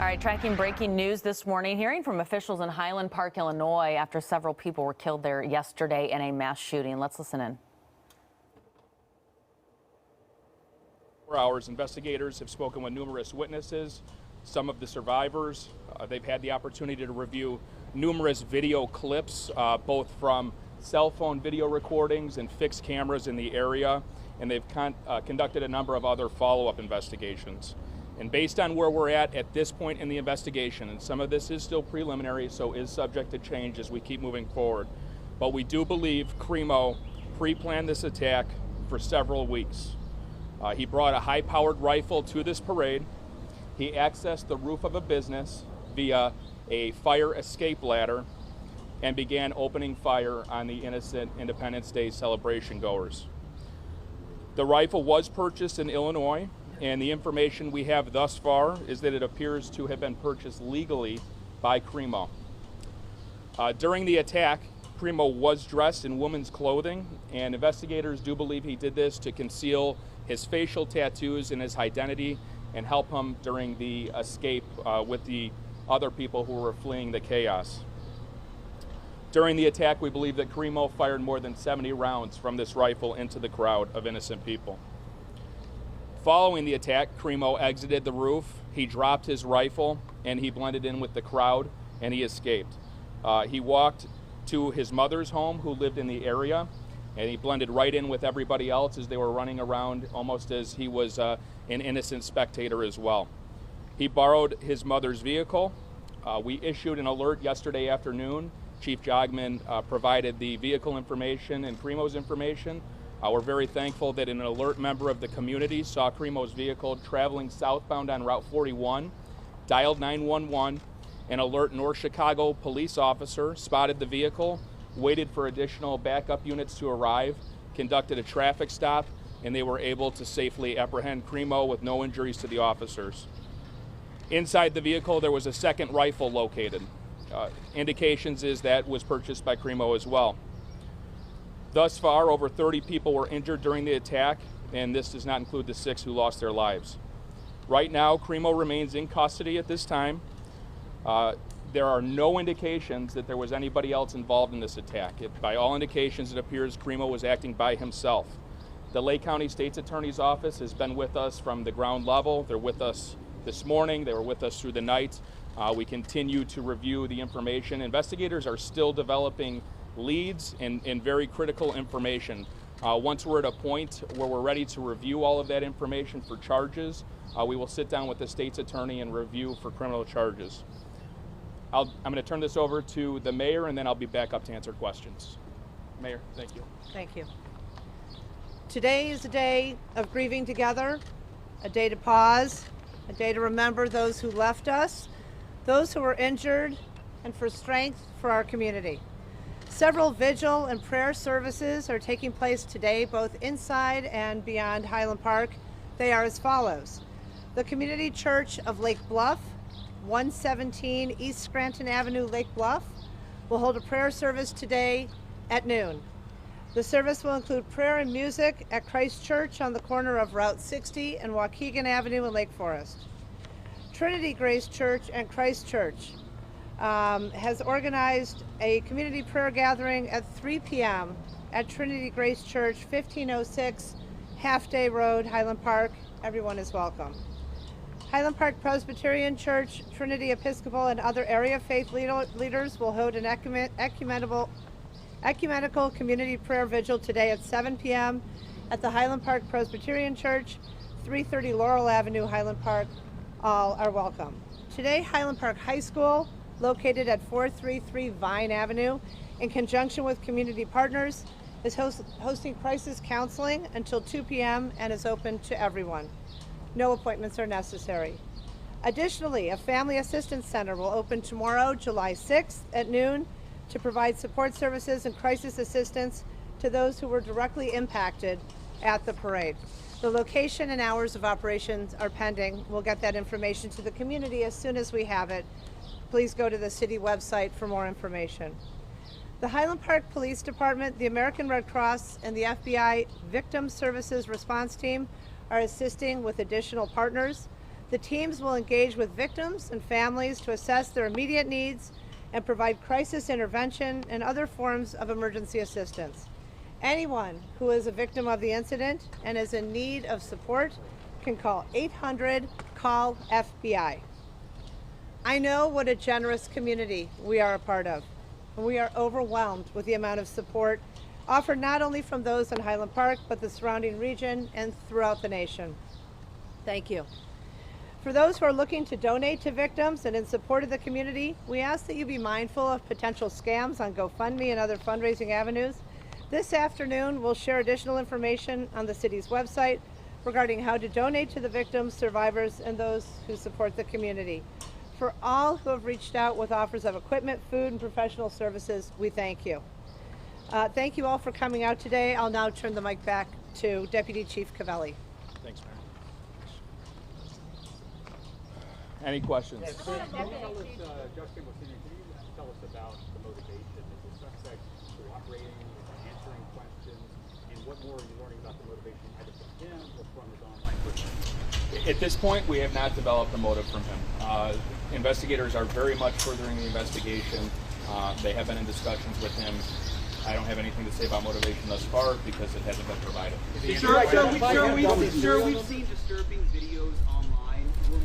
All right, tracking breaking news this morning, hearing from officials in Highland Park, Illinois, after several people were killed there yesterday in a mass shooting. Let's listen in. For hours, investigators have spoken with numerous witnesses, some of the survivors. They've had the opportunity to review numerous video clips, both from cell phone video recordings and fixed cameras in the area, and they've conducted a number of other follow-up investigations. And based on where we're at this point in the investigation, and some of this is still preliminary, so is subject to change as we keep moving forward, but we do believe Cremo pre-planned this attack for several weeks. He brought a high-powered rifle to this parade. He accessed the roof of a business via a fire escape ladder and began opening fire on the innocent Independence Day celebration goers. The rifle was purchased in Illinois, and the information we have thus far is that it appears to have been purchased legally by Cremo. During the attack, Cremo was dressed in women's clothing, and investigators do believe he did this to conceal his facial tattoos and his identity and help him during the escape with the other people who were fleeing the chaos. During the attack, we believe that Cremo fired more than 70 rounds from this rifle into the crowd of innocent people. Following the attack, Cremo exited the roof, he dropped his rifle, and he blended in with the crowd, and he escaped. He walked to his mother's home, who lived in the area, and he blended right in with everybody else as they were running around, almost as he was an innocent spectator as well. He borrowed his mother's vehicle. We issued an alert yesterday afternoon. Chief Jogman provided the vehicle information and Cremo's information. We're very thankful that an alert member of the community saw Cremo's vehicle traveling southbound on Route 41, dialed 911. An alert North Chicago police officer spotted the vehicle, waited for additional backup units to arrive, conducted a traffic stop, and they were able to safely apprehend Cremo with no injuries to the officers. Inside the vehicle, there was a second rifle located. Indications is that was purchased by Cremo as well. Thus far, over 30 people were injured during the attack, and this does not include the 6 who lost their lives. Right now, Cremo remains in custody at this time. There are no indications that there was anybody else involved in this attack. By all indications, it appears Cremo was acting by himself. The Lake County State's Attorney's Office has been with us from the ground level. They're with us this morning. They were with us through the night. We continue to review the information. Investigators are still developing leads and very critical information. Once we're at a point where we're ready to review all of that information for charges, we will sit down with the state's attorney and review for criminal charges. I'm going to turn this over to the mayor, and then I'll be back up to answer questions. Mayor, thank you. Thank you. Today is a day of grieving together, a day to pause, a day to remember those who left us, those who were injured, and for strength for our community. Several vigil and prayer services are taking place today, both inside and beyond Highland Park. They are as follows. The Community Church of Lake Bluff, 117 East Scranton Avenue, Lake Bluff, will hold a prayer service today at noon. The service will include prayer and music at Christ Church on the corner of Route 60 and Waukegan Avenue in Lake Forest. Trinity Grace Church and Christ Church has organized a community prayer gathering at 3 p.m. at Trinity Grace Church, 1506 Half Day Road, Highland Park. Everyone is welcome. Highland Park Presbyterian Church, Trinity Episcopal, and other area faith leaders will hold an ecumenical community prayer vigil today at 7 p.m. at the Highland Park Presbyterian Church, 330 Laurel Avenue, Highland Park. All are welcome. Today, Highland Park High School, located at 433 Vine Avenue, in conjunction with community partners, is hosting crisis counseling until 2 p.m. and is open to everyone. No appointments are necessary. Additionally, a family assistance center will open tomorrow, July 6th at noon, to provide support services and crisis assistance to those who were directly impacted at the parade. The location and hours of operations are pending. We'll get that information to the community as soon as we have it. Please go to the city website for more information. The Highland Park Police Department, the American Red Cross, and the FBI Victim Services Response Team are assisting with additional partners. The teams will engage with victims and families to assess their immediate needs and provide crisis intervention and other forms of emergency assistance. Anyone who is a victim of the incident and is in need of support can call 800-CALL-FBI. I know what a generous community we are a part of, and we are overwhelmed with the amount of support offered not only from those in Highland Park, but the surrounding region and throughout the nation. Thank you. For those who are looking to donate to victims and in support of the community, we ask that you be mindful of potential scams on GoFundMe and other fundraising avenues. This afternoon, we'll share additional information on the city's website regarding how to donate to the victims, survivors, and those who support the community. For all who have reached out with offers of equipment, food, and professional services, we thank you. Thank you all for coming out today. I'll now turn the mic back to Deputy Chief Cavelli. Thanks, Mayor. Any questions? Justin was saying, can you tell us about the motivation? Is the suspect cooperating, answering questions, and what more are you learning about the motivation either from him or from his online person? At this point, we have not developed a motive from him. Investigators are very much furthering the investigation. They have been in discussions with him. I don't have anything to say about motivation thus far because it hasn't been provided. We've seen disturbing videos online. Were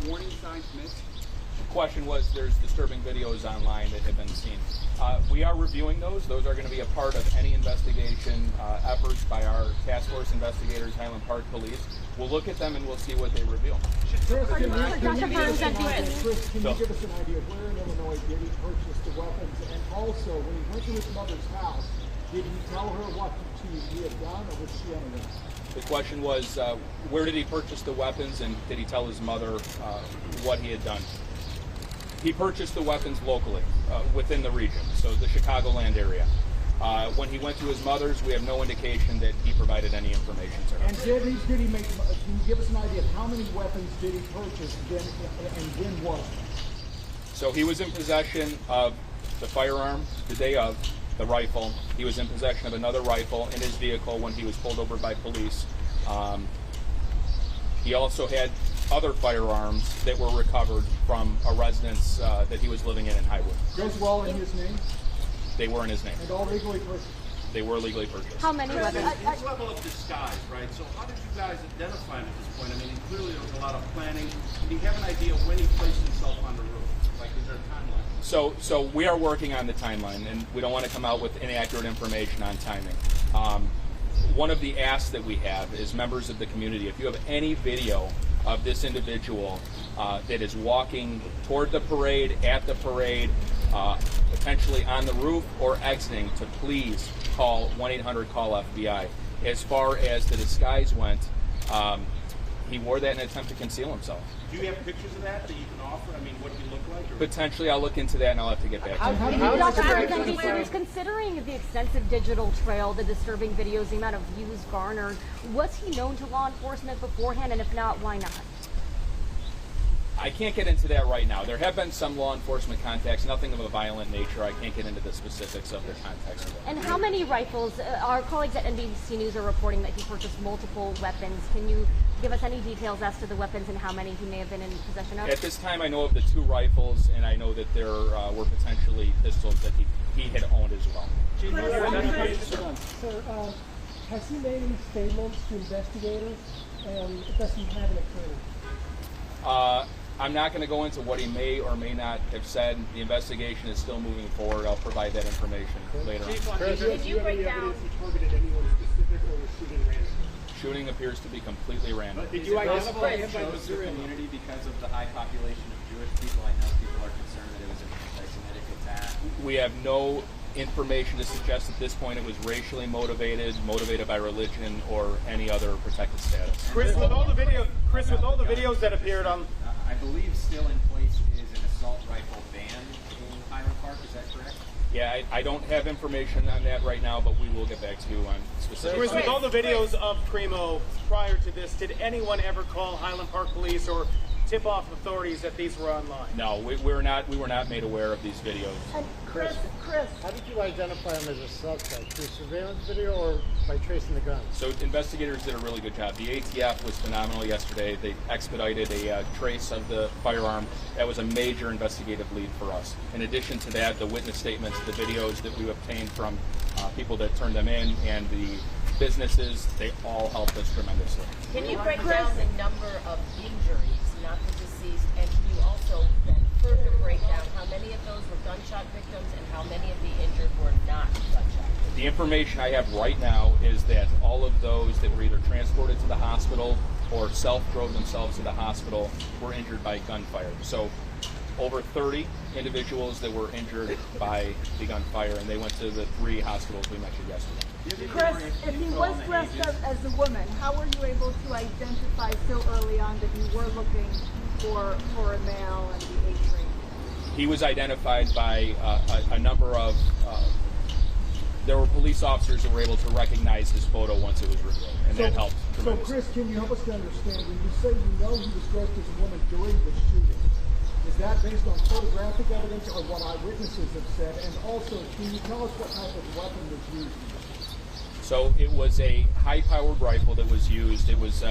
warning signs missed? The question was, there's disturbing videos online that have been seen. We are reviewing those. Those are going to be a part of any investigation efforts by our task force investigators, Highland Park Police. We'll look at them and we'll see what they reveal. Chris, can you give us an idea of where in Illinois did he purchase the weapons? And also, when he went to his mother's house, did he tell her what he had done, or was she unaware? The question was, where did he purchase the weapons, and did he tell his mother what he had done? He purchased the weapons locally, within the region, so the Chicagoland area. When he went to his mother's, we have no indication that he provided any information to her. And did he make, can you give us an idea of how many weapons did he purchase and when was it? So he was in possession of the firearm the day of, the rifle. He was in possession of another rifle in his vehicle when he was pulled over by police. He also had other firearms that were recovered from a residence that he was living in Highwood. Those were all in his name? They were in his name. And all legally purchased? They were legally purchased. How many weapons? His level of disguise, right? So how did you guys identify him at this point? I mean, clearly there was a lot of planning. Do you have an idea when he placed himself on the roof? Like, is there a timeline? So we are working on the timeline, and we don't want to come out with inaccurate information on timing. One of the asks that we have is members of the community, if you have any video of this individual that is walking toward the parade, at the parade, potentially on the roof or exiting, to please call 1-800-CALL-FBI. As far as the disguise went, he wore that in an attempt to conceal himself. Do you have pictures of that you can offer? I mean, what did he look like? Or? Potentially, I'll look into that and I'll have to get back to you. Considering the extensive digital trail, the disturbing videos, the amount of views garnered, was he known to law enforcement beforehand? And if not, why not? I can't get into that right now. There have been some law enforcement contacts, nothing of a violent nature. I can't get into the specifics of the context of that. And how many rifles? Our colleagues at NBC News are reporting that he purchased multiple weapons. Can you give us any details as to the weapons and how many he may have been in possession of? At this time, I know of the 2 rifles, and I know that there were potentially pistols that he had owned as well. Sir, has he made any statements to investigators, and does he have an attorney? I'm not going to go into what he may or may not have said. The investigation is still moving forward. I'll provide that information later on. Did you break down? He targeted anyone specific or was shooting random? Shooting appears to be completely random. Did you identify him by Chose the community because of the high population of Jewish people? I know people are concerned that it was an anti-Semitic attack. We have no information to suggest at this point it was racially motivated by religion, or any other protected status. Chris, with all the videos that appeared on. I believe still in place is an assault rifle ban in Highland Park. Is that correct? Yeah, I don't have information on that right now, but we will get back to you on specifics. Chris, with all the videos of Primo prior to this, did anyone ever call Highland Park Police or tip off authorities that these were online? No, we were not made aware of these videos. And Chris, how did you identify him as a suspect? Through surveillance video or by tracing the gun? So investigators did a really good job. The ATF was phenomenal yesterday. They expedited a trace of the firearm. That was a major investigative lead for us. In addition to that, the witness statements, the videos that we obtained from people that turned them in, and the businesses, they all helped us tremendously. Can you break down the number of injuries, not the deceased, and can you also then further break down how many of those were gunshot victims and how many of the injured were not gunshot victims? The information I have right now is that all of those that were either transported to the hospital or self-drove themselves to the hospital were injured by gunfire. So over 30 individuals that were injured by the gunfire, and they went to the 3 hospitals we mentioned yesterday. Chris, if he was dressed up as a woman, how were you able to identify so early on that you were looking for a male and the age range? He was identified by a number of, there were police officers that were able to recognize his photo once it was revealed, and that helped So tremendously. Chris, can you help us to understand, when you say you know he was dressed as a woman during the shooting, is that based on photographic evidence or what eyewitnesses have said? And also, can you tell us what type of weapon was used? So it was a high-powered rifle that was used. It was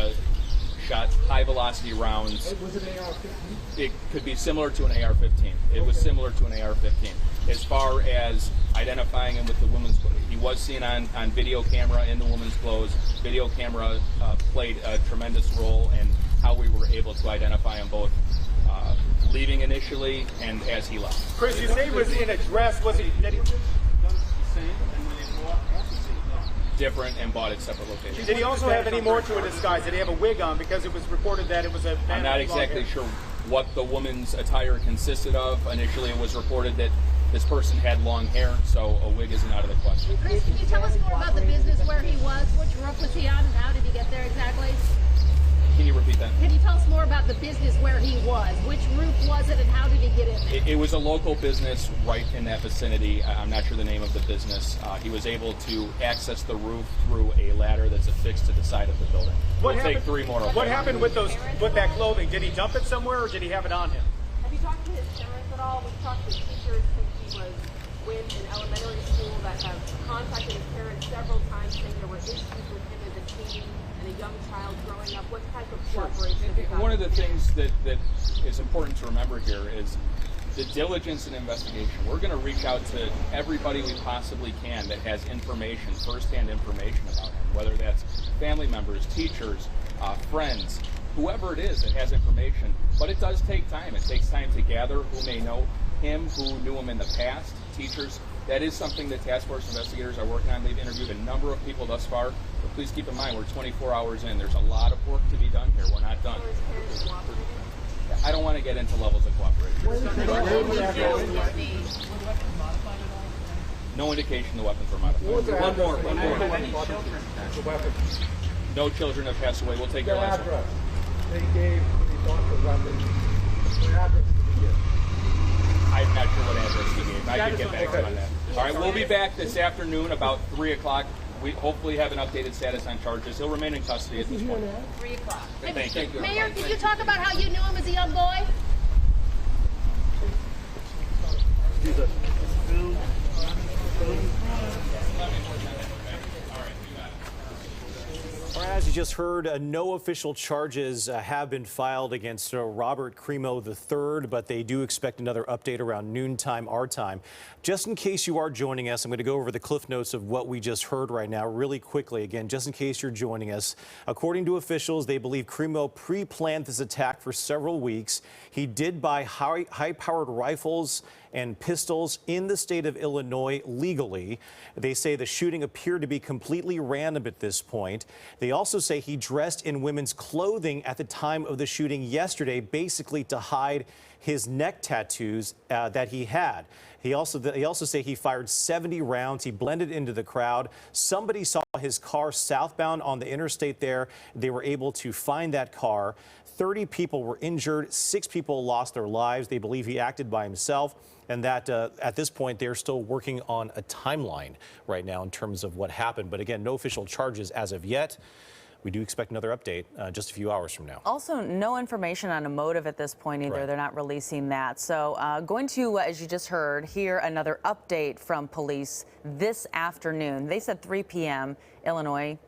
shot high-velocity rounds. Was it an AR-15? It could be similar to an AR-15. It was similar to an AR-15. As far as identifying him with the woman's clothes, he was seen on video camera in the woman's clothes. Video camera played a tremendous role in how we were able to identify him both leaving initially and as he left. Chris, you say he was in a dress. Was he? Did he Different and bought at separate locations. did he also have any more to a disguise? Did he have a wig on? Because it was reported that it was a man I'm not with long exactly hair. sure what the woman's attire consisted of. Initially, it was reported that this person had long hair, so a wig isn't out of the question. Chris, can you tell us more about the business where he was? Which roof was he on and how did he get there exactly? Can you repeat that? Can you tell us more about the business where he was? Which roof was it and how did he get in there? It was a local business right in that vicinity. I'm not sure the name of the business. He was able to access the roof through a ladder that's affixed to the side of the building. We'll take 3 more. What happened with that clothing? Did he dump it somewhere or did he have it on him? Have you talked to his parents at all? We've talked to teachers since he was in elementary school that have contacted his parents several times saying there were issues with him as a teen and a young child growing up. What type of cooperation have you got? One of the things that is important to remember here is the diligence and investigation. We're going to reach out to everybody we possibly can that has information, firsthand information about him, whether that's family members, teachers, friends, whoever it is that has information. But it does take time. It takes time to gather who may know him, who knew him in the past, teachers. That is something that task force investigators are working on. They've interviewed a number of people thus far, but please keep in mind we're 24 hours in. There's a lot of work to be done here. We're not done. I don't want to get into levels of cooperation. No indication the weapons were modified. One more. No children have passed away. We'll take your last one. They gave the doctor weapons. What address did he give? I'm not sure what address he gave. I can get back to you on that. All right, we'll be back this afternoon about 3 o'clock. We hopefully have an updated status on charges. He'll remain in custody at this point. 3 o'clock. Thank you. Mayor, can you talk about how you knew him as a young boy? As you just heard, no official charges have been filed against Robert Crimo III, but they do expect another update around noontime our time. Just in case you are joining us, I'm going to go over the cliff notes of what we just heard right now really quickly. Again, just in case you're joining us, according to officials, they believe Crimo pre-planned this attack for several weeks. He did buy high-powered rifles and pistols in the state of Illinois legally. They say the shooting appeared to be completely random at this point. They also say he dressed in women's clothing at the time of the shooting yesterday, basically to hide his neck tattoos that he had. They also say he fired 70 rounds. He blended into the crowd. Somebody saw his car southbound on the interstate there. They were able to find that car. 30 people were injured. 6 people lost their lives. They believe he acted by himself, and that at this point they're still working on a timeline right now in terms of what happened. But again, no official charges as of yet. we do expect another update just a few hours from now. Also, no information on a motive at this point either. Right. They're not releasing that. So going to, as you just heard, hear another update from police this afternoon. They said 3 p.m. Illinois.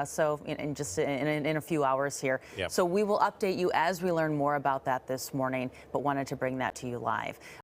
So in a few hours here. Yep. So we will update you as we learn more about that this morning, but wanted to bring that to you live.